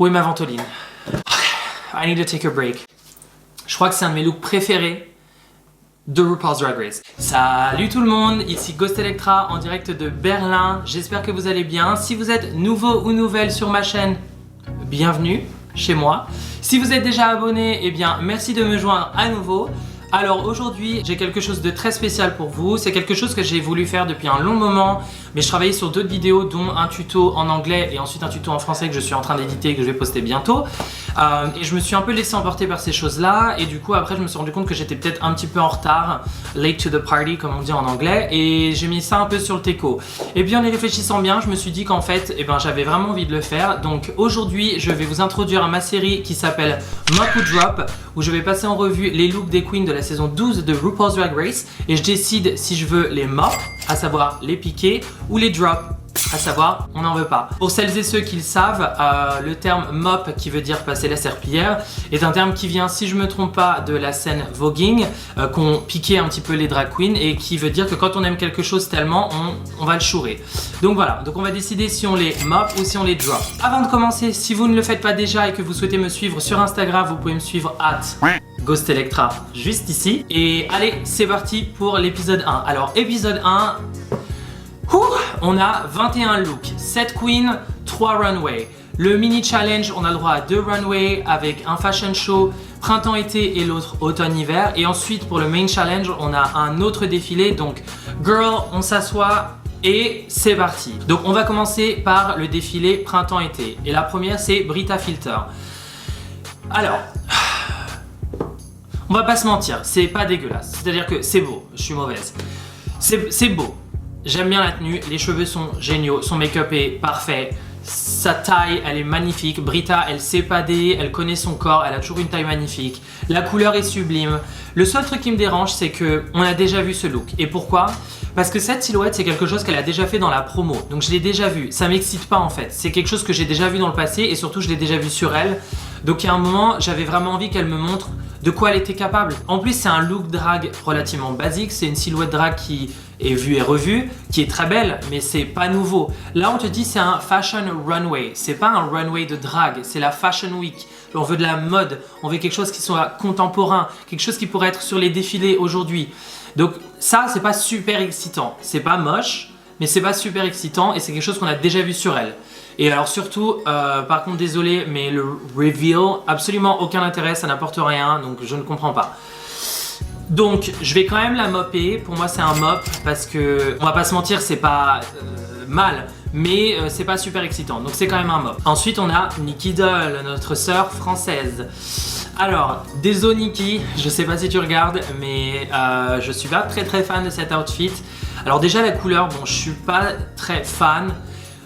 Où est ma ventoline? I need to take a break. Je crois que c'est un de mes looks préférés de RuPaul's Drag Race. Salut tout le monde, ici Ghost Electra en direct de Berlin. J'espère que vous allez bien. Si vous êtes nouveau ou nouvelle sur ma chaîne, bienvenue chez moi. Si vous êtes déjà abonné, eh bien merci de me joindre à nouveau. Alors aujourd'hui, j'ai quelque chose de très spécial pour vous. C'est quelque chose que j'ai voulu faire depuis un long moment, mais je travaillais sur d'autres vidéos, dont un tuto en anglais et ensuite un tuto en français que je suis en train d'éditer et que je vais poster bientôt. Et je me suis un peu laissé emporter par ces choses-là, et du coup après je me suis rendu compte que j'étais peut-être un petit peu en retard, late to the party comme on dit en anglais, et j'ai mis ça un peu sur le teco. Et puis en y réfléchissant bien, je me suis dit qu'en fait, j'avais vraiment envie de le faire. Donc aujourd'hui, je vais vous introduire à ma série qui s'appelle Mop ou Drop, où je vais passer en revue les looks des queens de la saison 12 de RuPaul's Drag Race, et je décide si je veux les mop, à savoir les piquer, ou les drop, à savoir on n'en veut pas. Pour celles et ceux qui le savent, le terme mop, qui veut dire passer la serpillière, est un terme qui vient, si je me trompe pas, de la scène voguing, qu'on piquait un petit peu les drag queens, et qui veut dire que quand on aime quelque chose tellement, on va le chourer. Donc voilà, donc on va décider si on les mop ou si on les drop. Avant de commencer, si vous ne le faites pas déjà et que vous souhaitez me suivre sur Instagram, vous pouvez me suivre @Ghost Electra juste ici. Et allez, c'est parti pour l'épisode 1. Alors épisode 1, on a 21 looks, 7 queens, 3 runways. Le mini challenge, on a le droit à 2 runways avec un fashion show printemps-été et l'autre automne-hiver. Et ensuite pour le main challenge, on a un autre défilé. Donc girl, on s'assoit et c'est parti. Donc on va commencer par le défilé printemps-été. Et la première, c'est Brita Filter. Alors, on va pas se mentir, c'est pas dégueulasse. C'est-à-dire que c'est beau, je suis mauvaise. C'est beau. J'aime bien la tenue, les cheveux sont géniaux, son make-up est parfait, sa taille, elle est magnifique. Brita, elle sait pader, elle connaît son corps, elle a toujours une taille magnifique. La couleur est sublime. Le seul truc qui me dérange, c'est que on a déjà vu ce look. Et pourquoi? Parce que cette silhouette, c'est quelque chose qu'elle a déjà fait dans la promo. Donc je l'ai déjà vu. Ça m'excite pas en fait. C'est quelque chose que j'ai déjà vu dans le passé et surtout je l'ai déjà vu sur elle. Donc il y a un moment, j'avais vraiment envie qu'elle me montre de quoi elle était capable. En plus, c'est un look drag relativement basique. C'est une silhouette drag qui est vue et revue, qui est très belle, mais c'est pas nouveau. Là, on te dit c'est un fashion runway. C'est pas un runway de drag, c'est la fashion week. On veut de la mode, on veut quelque chose qui soit contemporain, quelque chose qui pourrait être sur les défilés aujourd'hui. Donc ça, c'est pas super excitant. C'est pas moche, mais c'est pas super excitant et c'est quelque chose qu'on a déjà vu sur elle. Et alors surtout, par contre désolé, mais le reveal, absolument aucun intérêt, ça n'apporte rien, donc je ne comprends pas. Donc je vais quand même la mopper, pour moi c'est un mop, parce que, on va pas se mentir, c'est pas mal, mais c'est pas super excitant, donc c'est quand même un mop. Ensuite on a Nikki Doll, notre sœur française. Alors, désolé Nikki, je sais pas si tu regardes, mais je suis pas très fan de cet outfit. Alors déjà la couleur, bon je suis pas très fan.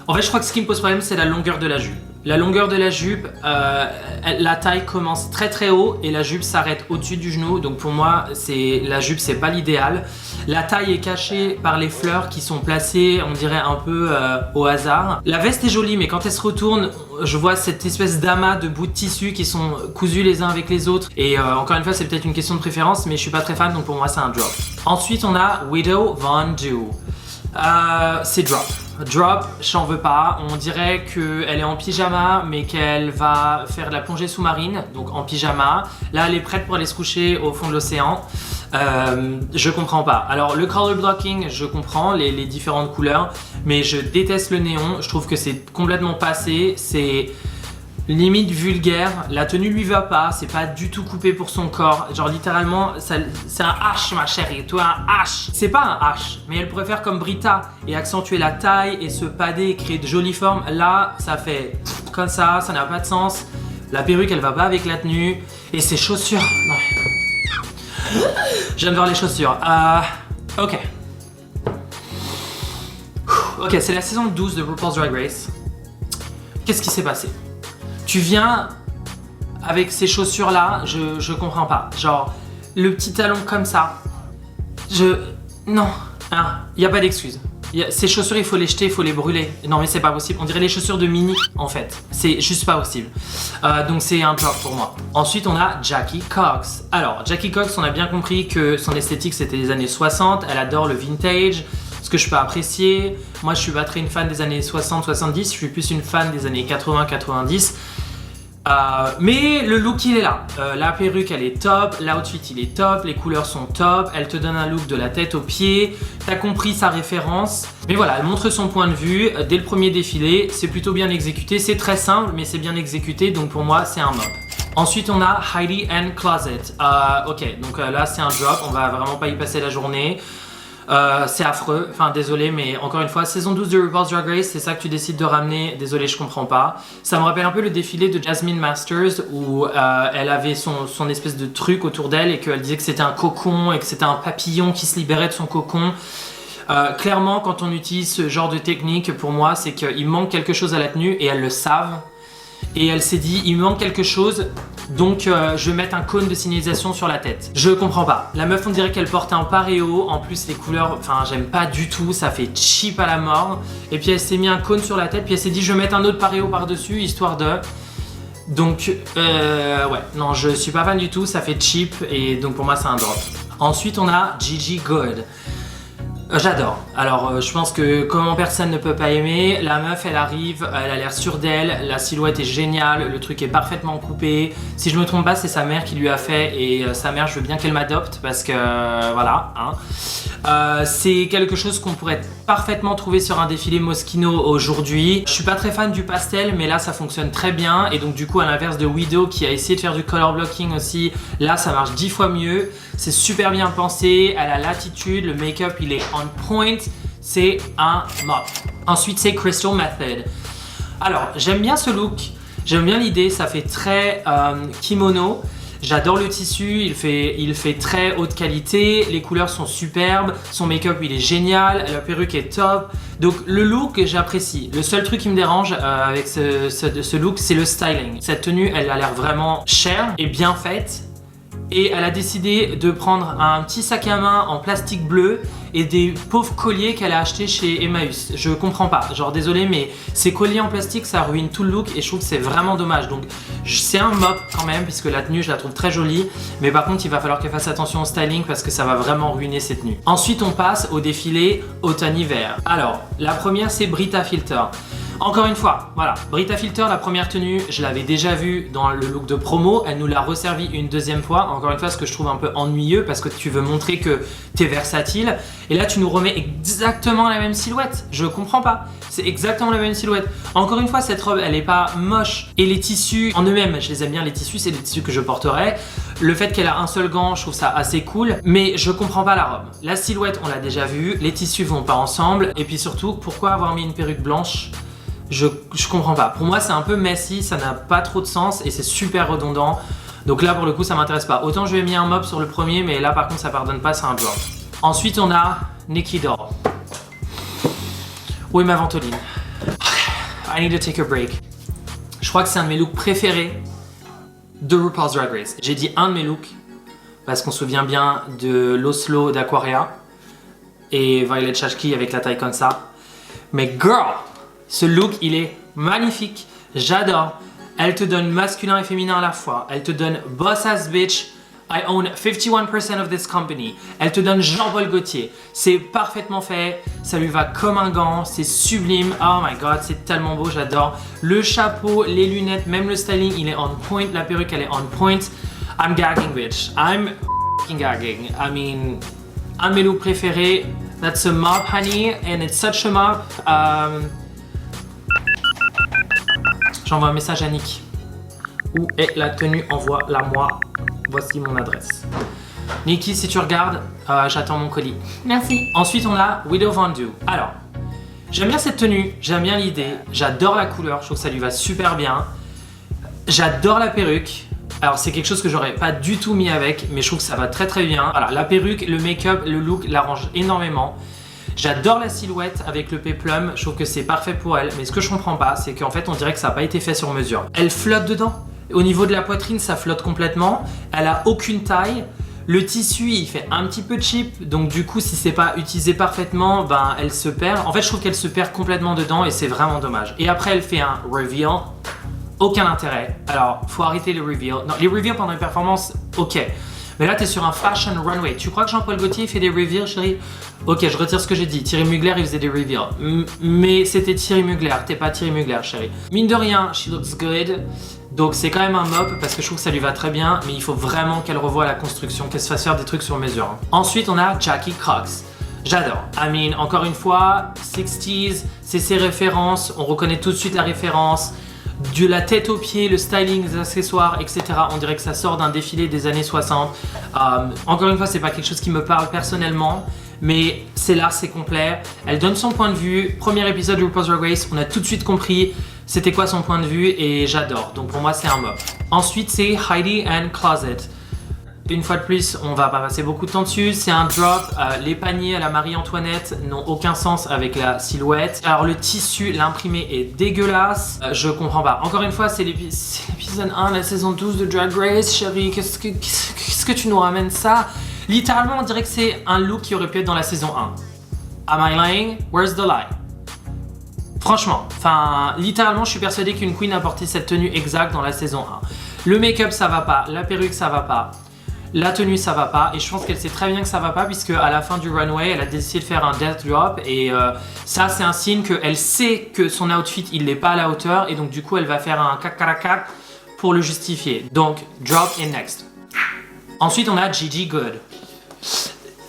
En fait, je crois que ce qui me pose problème, c'est la longueur de la jupe. La longueur de la jupe, la taille commence très haut et la jupe s'arrête au-dessus du genou. Donc pour moi, la jupe, c'est pas l'idéal. La taille est cachée par les fleurs qui sont placées, on dirait un peu au hasard. La veste est jolie, mais quand elle se retourne, je vois cette espèce d'amas de bouts de tissu qui sont cousus les uns avec les autres. Et encore une fois, c'est peut-être une question de préférence, mais je suis pas très fan, donc pour moi, c'est un drop. Ensuite, on a Widow Von Du. C'est drop. Drop, j'en veux pas. On dirait qu'elle est en pyjama, mais qu'elle va faire de la plongée sous-marine, donc en pyjama. Là, elle est prête pour aller se coucher au fond de l'océan. Je comprends pas. Alors, le color blocking, je comprends, les différentes couleurs, mais je déteste le néon. Je trouve que c'est complètement passé. C'est limite vulgaire, la tenue lui va pas, c'est pas du tout coupé pour son corps, genre littéralement c'est un H ma chérie, toi un H. C'est pas un H, mais elle pourrait faire comme Brita et accentuer la taille et se pader et créer de jolies formes. Là ça fait comme ça n'a pas de sens, la perruque elle va pas avec la tenue et ses chaussures, non. Je viens de voir les chaussures, ok. Ok, c'est la saison 12 de RuPaul's Drag Race. Qu'est-ce qui s'est passé? Tu viens avec ces chaussures là, je comprends pas. Genre, le petit talon comme ça. Non, hein, y a pas d'excuse. Ces chaussures, il faut les jeter, il faut les brûler. Non mais c'est pas possible, on dirait les chaussures de Mini en fait. C'est juste pas possible. Donc c'est un drop pour moi. Ensuite on a Jackie Cox. Alors Jackie Cox, on a bien compris que son esthétique c'était les années 60. Elle adore le vintage, ce que je peux apprécier. Moi je suis pas très une fan des années 60-70, je suis plus une fan des années 80-90. Mais le look il est là, la perruque elle est top, l'outfit il est top, les couleurs sont top, elle te donne un look de la tête aux pieds, t'as compris sa référence. Mais voilà, elle montre son point de vue dès le premier défilé, c'est plutôt bien exécuté, c'est très simple mais c'est bien exécuté donc pour moi c'est un mop. Ensuite on a Heidi and Closet, ok donc là c'est un drop, on va vraiment pas y passer la journée. C'est affreux, enfin désolé mais encore une fois saison 12 de RuPaul's Drag Race, c'est ça que tu décides de ramener, désolé je comprends pas. Ça me rappelle un peu le défilé de Jasmine Masters où elle avait son espèce de truc autour d'elle et qu'elle disait que c'était un cocon et que c'était un papillon qui se libérait de son cocon. Clairement quand on utilise ce genre de technique pour moi c'est qu'il manque quelque chose à la tenue et elles le savent. Et elle s'est dit, il me manque quelque chose, donc je vais mettre un cône de signalisation sur la tête. Je comprends pas. La meuf, on dirait qu'elle porte un paréo. En plus, les couleurs, enfin, j'aime pas du tout. Ça fait cheap à la mort. Et puis, elle s'est mis un cône sur la tête. Puis, elle s'est dit, je vais mettre un autre paréo par-dessus, histoire de... Donc, ouais, non, je suis pas fan du tout. Ça fait cheap. Et donc, pour moi, c'est un drop. Ensuite, on a Gigi Goode. J'adore. Alors je pense que comment personne ne peut pas aimer, la meuf elle arrive, elle a l'air sûre d'elle, la silhouette est géniale, le truc est parfaitement coupé. Si je me trompe pas c'est sa mère qui lui a fait et sa mère je veux bien qu'elle m'adopte parce que voilà. Hein. C'est quelque chose qu'on pourrait parfaitement trouver sur un défilé Moschino aujourd'hui. Je suis pas très fan du pastel mais là ça fonctionne très bien et donc du coup à l'inverse de Widow qui a essayé de faire du color blocking aussi, là ça marche 10 fois mieux. C'est super bien pensé, elle a l'attitude, le make-up il est on point, c'est un mop. Ensuite c'est Crystal Method. Alors j'aime bien ce look, j'aime bien l'idée, ça fait très kimono. J'adore le tissu, il fait très haute qualité, les couleurs sont superbes, son make-up il est génial, la perruque est top. Donc le look j'apprécie. Le seul truc qui me dérange avec ce look c'est le styling. Cette tenue elle a l'air vraiment chère et bien faite. Et elle a décidé de prendre un petit sac à main en plastique bleu et des pauvres colliers qu'elle a achetés chez Emmaüs. Je comprends pas, genre désolé mais ces colliers en plastique ça ruine tout le look et je trouve que c'est vraiment dommage. Donc c'est un mop quand même puisque la tenue je la trouve très jolie. Mais par contre il va falloir qu'elle fasse attention au styling parce que ça va vraiment ruiner cette tenue. Ensuite on passe au défilé automne-hiver. Alors la première c'est Brita Filter. Encore une fois, voilà, Brita Filter, la première tenue, je l'avais déjà vue dans le look de promo, elle nous l'a resservi une deuxième fois, encore une fois ce que je trouve un peu ennuyeux parce que tu veux montrer que tu es versatile et là tu nous remets exactement la même silhouette, je comprends pas, c'est exactement la même silhouette. Encore une fois cette robe elle est pas moche et les tissus en eux-mêmes, je les aime bien les tissus, c'est des tissus que je porterais. Le fait qu'elle a un seul gant, je trouve ça assez cool, mais je comprends pas la robe. La silhouette on l'a déjà vue, les tissus vont pas ensemble et puis surtout pourquoi avoir mis une perruque blanche? Je comprends pas. Pour moi, c'est un peu messy, ça n'a pas trop de sens et c'est super redondant. Donc là, pour le coup, ça m'intéresse pas. Autant je lui ai mis un mop sur le premier, mais là, par contre, ça pardonne pas, c'est un drop. Ensuite, on a Nikki Doll. Où est ma ventoline? I need to take a break. Je crois que c'est un de mes looks préférés de RuPaul's Drag Race. J'ai dit un de mes looks parce qu'on se souvient bien de l'Oslo d'Aquaria et Violet Chachki avec la taille comme ça. Mais girl! Ce look, il est magnifique, j'adore. Elle te donne masculin et féminin à la fois. Elle te donne boss ass bitch. I own 51% of this company. Elle te donne Jean-Paul Gaultier. C'est parfaitement fait, ça lui va comme un gant, c'est sublime. Oh my god, c'est tellement beau, j'adore. Le chapeau, les lunettes, même le styling, il est on point. La perruque, elle est on point. I'm gagging, bitch. I'm f***ing gagging. I mean, un de mes looks préférés. That's a mop, honey, and it's such a mop. J'envoie un message à Nick. Où est la tenue? Envoie-la moi. Voici mon adresse. Nikki, si tu regardes, j'attends mon colis. Merci. Ensuite, on a Widow Von Du. Alors, j'aime bien cette tenue, j'aime bien l'idée, j'adore la couleur, je trouve que ça lui va super bien. J'adore la perruque. Alors, c'est quelque chose que j'aurais pas du tout mis avec, mais je trouve que ça va très très bien. Voilà, la perruque, le make-up, le look l'arrange énormément. J'adore la silhouette avec le péplum, je trouve que c'est parfait pour elle, mais ce que je comprends pas, c'est qu'en fait on dirait que ça n'a pas été fait sur mesure. Elle flotte dedans. Au niveau de la poitrine, ça flotte complètement. Elle a aucune taille. Le tissu, il fait un petit peu cheap, donc du coup, si c'est pas utilisé parfaitement, ben elle se perd. En fait, je trouve qu'elle se perd complètement dedans et c'est vraiment dommage. Et après, elle fait un reveal. Aucun intérêt. Alors, faut arrêter les reveals. Non, les reveals pendant les performances, ok. Mais là, t'es sur un fashion runway. Tu crois que Jean-Paul Gaultier fait des reveals, chérie? Ok, je retire ce que j'ai dit. Thierry Mugler, il faisait des reveals. Mais c'était Thierry Mugler, t'es pas Thierry Mugler, chérie. Mine de rien, she looks good. Donc c'est quand même un mop parce que je trouve que ça lui va très bien, mais il faut vraiment qu'elle revoie la construction, qu'elle se fasse faire des trucs sur mesure. Ensuite, on a Jackie Cox. J'adore. I mean, encore une fois, 60s, c'est ses références, on reconnaît tout de suite la référence. De la tête aux pieds, le styling, les accessoires, etc. On dirait que ça sort d'un défilé des années 60. Encore une fois, c'est pas quelque chose qui me parle personnellement, mais c'est là, c'est complet. Elle donne son point de vue. Premier épisode de RuPaul's Drag Race, on a tout de suite compris c'était quoi son point de vue et j'adore. Donc pour moi, c'est un mop. Ensuite, c'est Heidi and Closet. Une fois de plus, on va pas passer beaucoup de temps dessus. C'est un drop. Les paniers à la Marie-Antoinette n'ont aucun sens avec la silhouette. Alors le tissu, l'imprimé est dégueulasse. Je comprends pas. Encore une fois, c'est l'épisode 1 de la saison 12 de Drag Race. Chérie, qu'est-ce que tu nous ramènes ça? Littéralement, on dirait que c'est un look qui aurait pu être dans la saison 1. Am I lying? Where's the lie? Franchement, littéralement, je suis persuadée qu'une queen a porté cette tenue exacte dans la saison 1. Le make-up, ça va pas. La perruque, ça va pas. La tenue ça va pas et je pense qu'elle sait très bien que ça va pas puisque à la fin du runway elle a décidé de faire un death drop et ça c'est un signe qu'elle sait que son outfit il n'est pas à la hauteur et donc du coup elle va faire un cac pour le justifier. Donc drop in next. Ensuite on a Gigi Goode.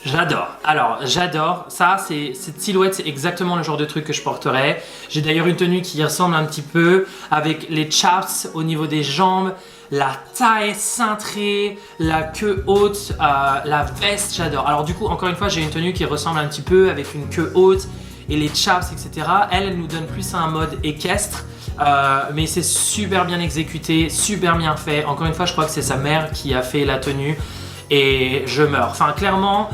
J'adore. Alors j'adore. Ça cette silhouette c'est exactement le genre de truc que je porterais. J'ai d'ailleurs une tenue qui ressemble un petit peu avec les chaps au niveau des jambes. La taille cintrée, la queue haute, la veste, j'adore. Alors du coup, encore une fois, j'ai une tenue qui ressemble un petit peu avec une queue haute et les chaps, etc. Elle nous donne plus un mode équestre, mais c'est super bien exécuté, super bien fait. Encore une fois, je crois que c'est sa mère qui a fait la tenue et je meurs. Enfin, clairement,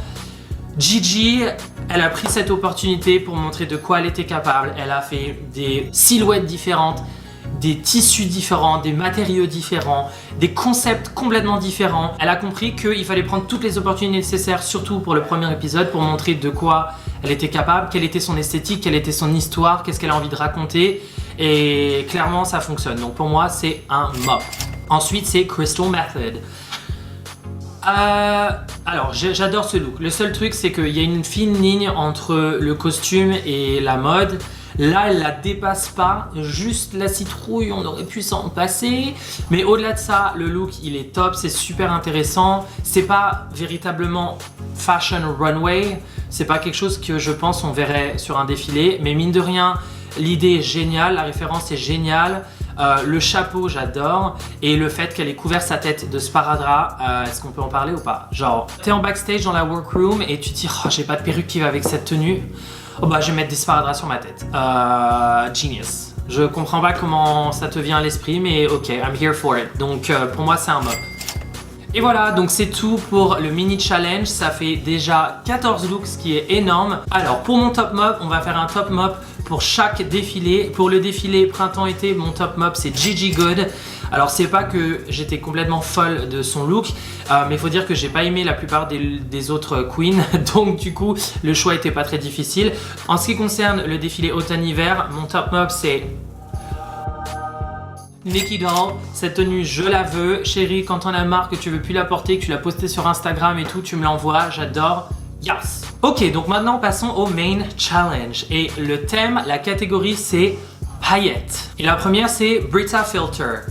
Gigi, elle a pris cette opportunité pour montrer de quoi elle était capable. Elle a fait des silhouettes différentes, des tissus différents, des matériaux différents, des concepts complètement différents. Elle a compris qu'il fallait prendre toutes les opportunités nécessaires, surtout pour le premier épisode, pour montrer de quoi elle était capable, quelle était son esthétique, quelle était son histoire, qu'est-ce qu'elle a envie de raconter. Et clairement, ça fonctionne. Donc pour moi, c'est un mop. Ensuite, c'est Crystal Method. Alors, j'adore ce look. Le seul truc, c'est qu'il y a une fine ligne entre le costume et la mode. Là, elle la dépasse pas, juste la citrouille, on aurait pu s'en passer. Mais au-delà de ça, le look, il est top, c'est super intéressant. C'est pas véritablement fashion runway, c'est pas quelque chose que je pense on verrait sur un défilé. Mais mine de rien, l'idée est géniale, la référence est géniale. Le chapeau, j'adore. Et le fait qu'elle ait couvert sa tête de sparadrap, est-ce qu'on peut en parler ou pas? Genre, t'es en backstage dans la workroom et tu te dis, oh, j'ai pas de perruque qui va avec cette tenue. Oh bah je vais mettre des sparadraps sur ma tête. Genius. Je comprends pas comment ça te vient à l'esprit, mais ok, I'm here for it. Donc pour moi c'est un mop. Et voilà, donc c'est tout pour le mini challenge. Ça fait déjà 14 looks, ce qui est énorme. Alors pour mon top mop, on va faire un top mop pour chaque défilé. Pour le défilé printemps-été, mon top mop c'est Gigi Goode. Alors c'est pas que j'étais complètement folle de son look, mais il faut dire que j'ai pas aimé la plupart des autres queens, donc du coup le choix était pas très difficile. En ce qui concerne le défilé automne-hiver, mon top mop c'est Nicky Doll. Cette tenue je la veux, chérie, quand on a marre que tu veux plus la porter, que tu l'as postée sur Instagram et tout, tu me l'envoies, j'adore. Yes. Ok, donc maintenant passons au main challenge et le thème, la catégorie c'est paillettes. Et la première c'est Brita Filter.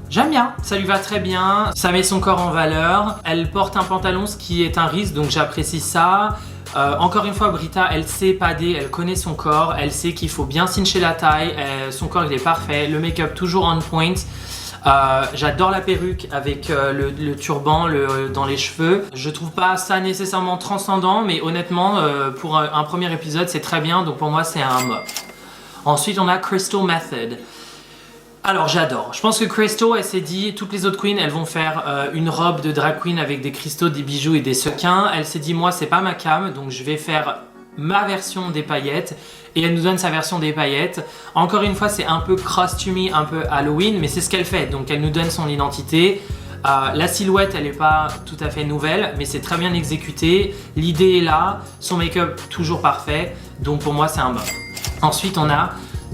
J'aime bien, ça lui va très bien, ça met son corps en valeur, elle porte un pantalon ce qui est un risque donc j'apprécie ça. Encore une fois Brita elle sait pader, elle connaît son corps, elle sait qu'il faut bien cincher la taille, son corps il est parfait, le make-up toujours on point. J'adore la perruque avec le turban dans les cheveux. Je trouve pas ça nécessairement transcendant mais honnêtement pour un premier épisode c'est très bien donc pour moi c'est un mop. Ensuite on a Crystal Method. Alors j'adore, je pense que Crystal elle s'est dit, toutes les autres queens elles vont faire une robe de drag queen avec des cristaux, des bijoux et des sequins. Elle s'est dit moi c'est pas ma cam donc je vais faire ma version des paillettes et elle nous donne sa version des paillettes. Encore une fois c'est un peu costumey, un peu Halloween mais c'est ce qu'elle fait donc elle nous donne son identité. La silhouette elle est pas tout à fait nouvelle mais c'est très bien exécuté, l'idée est là, son make-up toujours parfait donc pour moi c'est un mop. Ensuite on a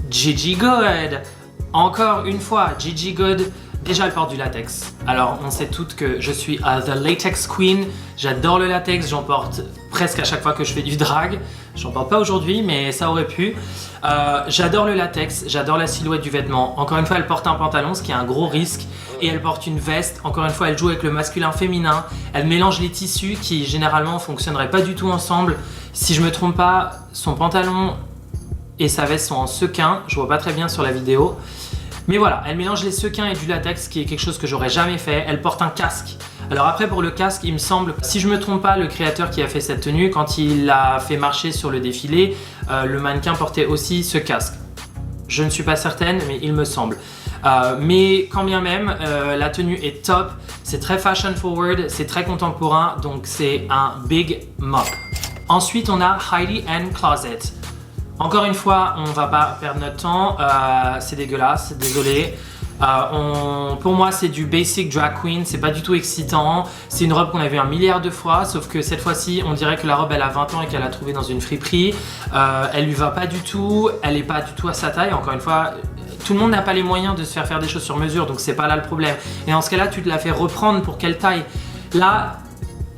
Gigi Goode. Encore une fois, Gigi Goode Déjà, elle porte du latex. Alors, on sait toutes que je suis the latex queen. J'adore le latex, j'en porte presque à chaque fois que je fais du drag. J'en porte pas aujourd'hui, mais ça aurait pu. J'adore le latex, j'adore la silhouette du vêtement. Encore une fois, elle porte un pantalon, ce qui est un gros risque. Et elle porte une veste. Encore une fois, elle joue avec le masculin-féminin. Elle mélange les tissus qui, généralement, fonctionneraient pas du tout ensemble. Si je me trompe pas, son pantalon et sa veste sont en sequin. Je vois pas très bien sur la vidéo. Mais voilà, elle mélange les sequins et du latex, qui est quelque chose que j'aurais jamais fait. Elle porte un casque. Alors après, pour le casque, il me semble, si je me trompe pas, le créateur qui a fait cette tenue, quand il l'a fait marcher sur le défilé, le mannequin portait aussi ce casque. Je ne suis pas certaine, mais il me semble. Mais quand bien même, la tenue est top. C'est très fashion forward, c'est très contemporain, donc c'est un big mop. Ensuite, on a Heidi and Closet. Encore une fois, on va pas perdre notre temps, c'est dégueulasse, désolé. Pour moi, c'est du basic drag queen, c'est pas du tout excitant. C'est une robe qu'on a vue un milliard de fois, sauf que cette fois-ci, on dirait que la robe elle a 20 ans et qu'elle l'a trouvée dans une friperie. Elle lui va pas du tout, elle est pas du tout à sa taille. Encore une fois, tout le monde n'a pas les moyens de se faire des choses sur mesure, donc c'est pas là le problème. Et dans ce cas-là, tu te la fais reprendre pour quelle taille? Là,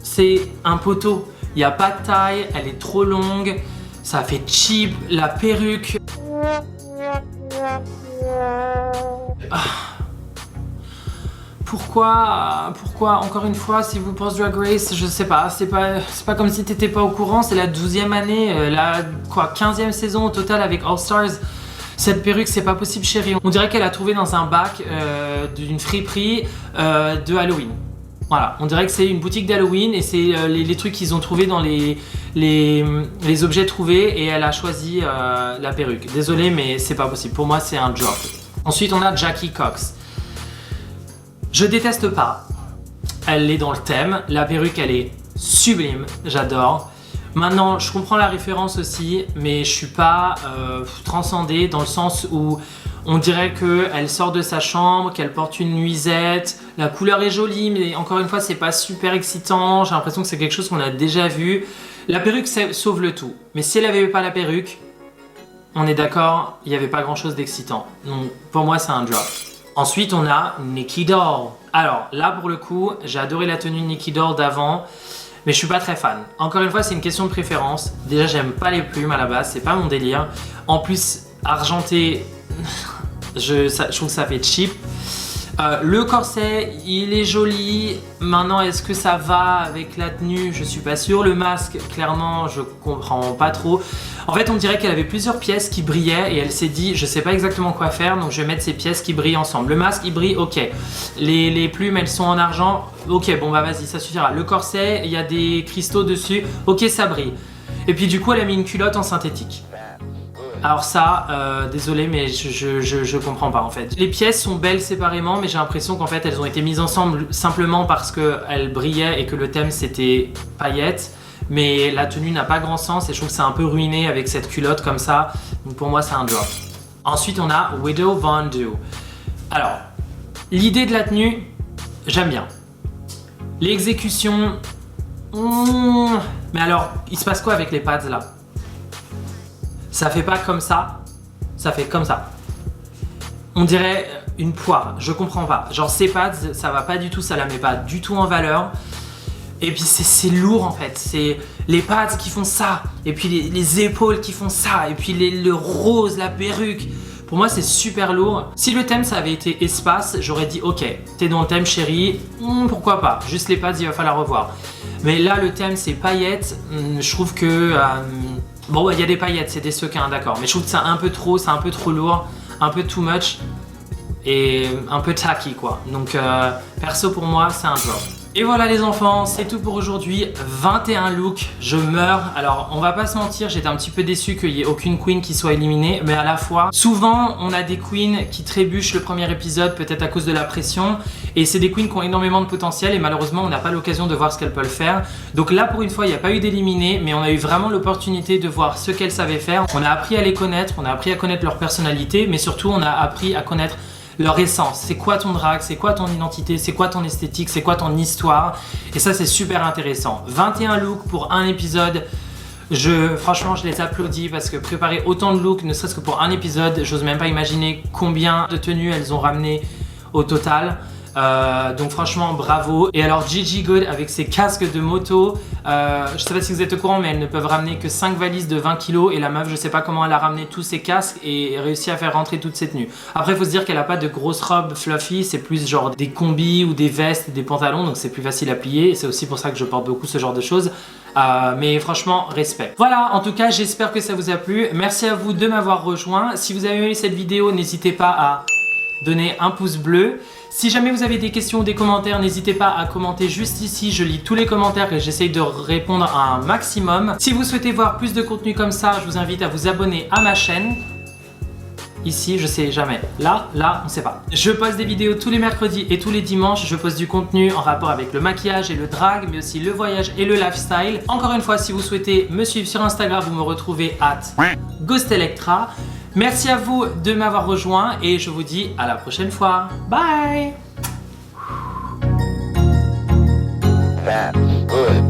c'est un poteau, il n'y a pas de taille, elle est trop longue. Ça fait cheap, la perruque. Pourquoi, encore une fois, si vous pensez Drag Race, je sais pas, c'est pas comme si t'étais pas au courant, c'est la 12e année, la 15e saison au total avec All Stars. Cette perruque, c'est pas possible, chérie. On dirait qu'elle a trouvé dans un bac d'une friperie de Halloween. Voilà, on dirait que c'est une boutique d'Halloween et c'est les trucs qu'ils ont trouvés dans les objets trouvés et elle a choisi la perruque. Désolé, mais c'est pas possible. Pour moi, c'est un drop. Ensuite, on a Jackie Cox. Je déteste pas. Elle est dans le thème. La perruque, elle est sublime. J'adore. Maintenant, je comprends la référence aussi, mais je suis pas transcendé dans le sens où on dirait qu'elle sort de sa chambre, qu'elle porte une nuisette. La couleur est jolie, mais encore une fois, c'est pas super excitant. J'ai l'impression que c'est quelque chose qu'on a déjà vu. La perruque sauve le tout. Mais si elle n'avait pas la perruque, on est d'accord, il n'y avait pas grand chose d'excitant. Donc pour moi, c'est un drop. Ensuite, on a Nikki Doll. Alors là, pour le coup, j'ai adoré la tenue de Nikki Doll d'avant. Mais je suis pas très fan. Encore une fois, c'est une question de préférence. Déjà, j'aime pas les plumes à la base, c'est pas mon délire. En plus, argenté, je trouve que ça fait cheap. Le corset, il est joli. Maintenant, est-ce que ça va avec la tenue? Je suis pas sûr. Le masque, clairement, je comprends pas trop. En fait, on dirait qu'elle avait plusieurs pièces qui brillaient et elle s'est dit, je sais pas exactement quoi faire, donc je vais mettre ces pièces qui brillent ensemble. Le masque, il brille, ok. Les plumes, elles sont en argent. Ok, bon bah vas-y, ça suffira. Le corset, il y a des cristaux dessus. Ok, ça brille. Et puis du coup, elle a mis une culotte en synthétique. Alors ça, désolé, mais je comprends pas en fait. Les pièces sont belles séparément, mais j'ai l'impression qu'en fait elles ont été mises ensemble simplement parce qu'elles brillaient et que le thème c'était paillettes. Mais la tenue n'a pas grand sens et je trouve que c'est un peu ruiné avec cette culotte comme ça. Donc pour moi, c'est un drop. Ensuite, on a Widow Von Du. Alors, l'idée de la tenue, j'aime bien. L'exécution, mais alors, il se passe quoi avec les pads là? Ça fait pas comme ça, ça fait comme ça. On dirait une poire, je comprends pas. Genre ces pads, ça va pas du tout, ça la met pas du tout en valeur. Et puis c'est lourd en fait, c'est les pads qui font ça, et puis les épaules qui font ça, et puis le rose, la perruque. Pour moi c'est super lourd. Si le thème ça avait été espace, j'aurais dit ok, t'es dans le thème chérie, pourquoi pas. Juste les pads, il va falloir revoir. Mais là le thème c'est paillettes, je trouve que... bon il y a des paillettes, c'est des sequins, d'accord. Mais je trouve que c'est un peu trop, c'est un peu trop lourd, un peu too much. Et un peu tacky quoi. Donc perso pour moi c'est un drop. Et voilà les enfants, c'est tout pour aujourd'hui. 21 looks, je meurs. Alors on va pas se mentir, j'étais un petit peu déçu qu'il n'y ait aucune queen qui soit éliminée. Mais à la fois, souvent on a des queens qui trébuchent le premier épisode, peut-être à cause de la pression. Et c'est des queens qui ont énormément de potentiel et malheureusement on n'a pas l'occasion de voir ce qu'elles peuvent faire. Donc là pour une fois il n'y a pas eu d'éliminés, mais on a eu vraiment l'opportunité de voir ce qu'elles savaient faire. On a appris à les connaître, on a appris à connaître leur personnalité, mais surtout on a appris à connaître leur essence. C'est quoi ton drag, c'est quoi ton identité, c'est quoi ton esthétique, c'est quoi ton histoire. Et ça c'est super intéressant. 21 looks pour un épisode. Franchement je les applaudis parce que préparer autant de looks, ne serait-ce que pour un épisode, j'ose même pas imaginer combien de tenues elles ont ramené au total. Donc franchement bravo. Et alors Gigi Good avec ses casques de moto, je sais pas si vous êtes au courant mais elles ne peuvent ramener que 5 valises de 20 kg et la meuf je sais pas comment elle a ramené tous ses casques et réussi à faire rentrer toutes ses tenues. Après il faut se dire qu'elle a pas de grosses robes fluffy, c'est plus genre des combis ou des vestes, des pantalons, donc c'est plus facile à plier et c'est aussi pour ça que je porte beaucoup ce genre de choses. Mais franchement respect. Voilà, en tout cas j'espère que ça vous a plu. Merci à vous de m'avoir rejoint. Si vous avez aimé cette vidéo, n'hésitez pas à donner un pouce bleu. Si jamais vous avez des questions ou des commentaires, n'hésitez pas à commenter juste ici. Je lis tous les commentaires et j'essaye de répondre à un maximum. Si vous souhaitez voir plus de contenu comme ça, je vous invite à vous abonner à ma chaîne. Ici, je sais jamais. Là, on sait pas. Je poste des vidéos tous les mercredis et tous les dimanches. Je poste du contenu en rapport avec le maquillage et le drag, mais aussi le voyage et le lifestyle. Encore une fois, si vous souhaitez me suivre sur Instagram, vous me retrouvez @GhostElectra. Merci à vous de m'avoir rejoint et je vous dis à la prochaine fois. Bye! That's good.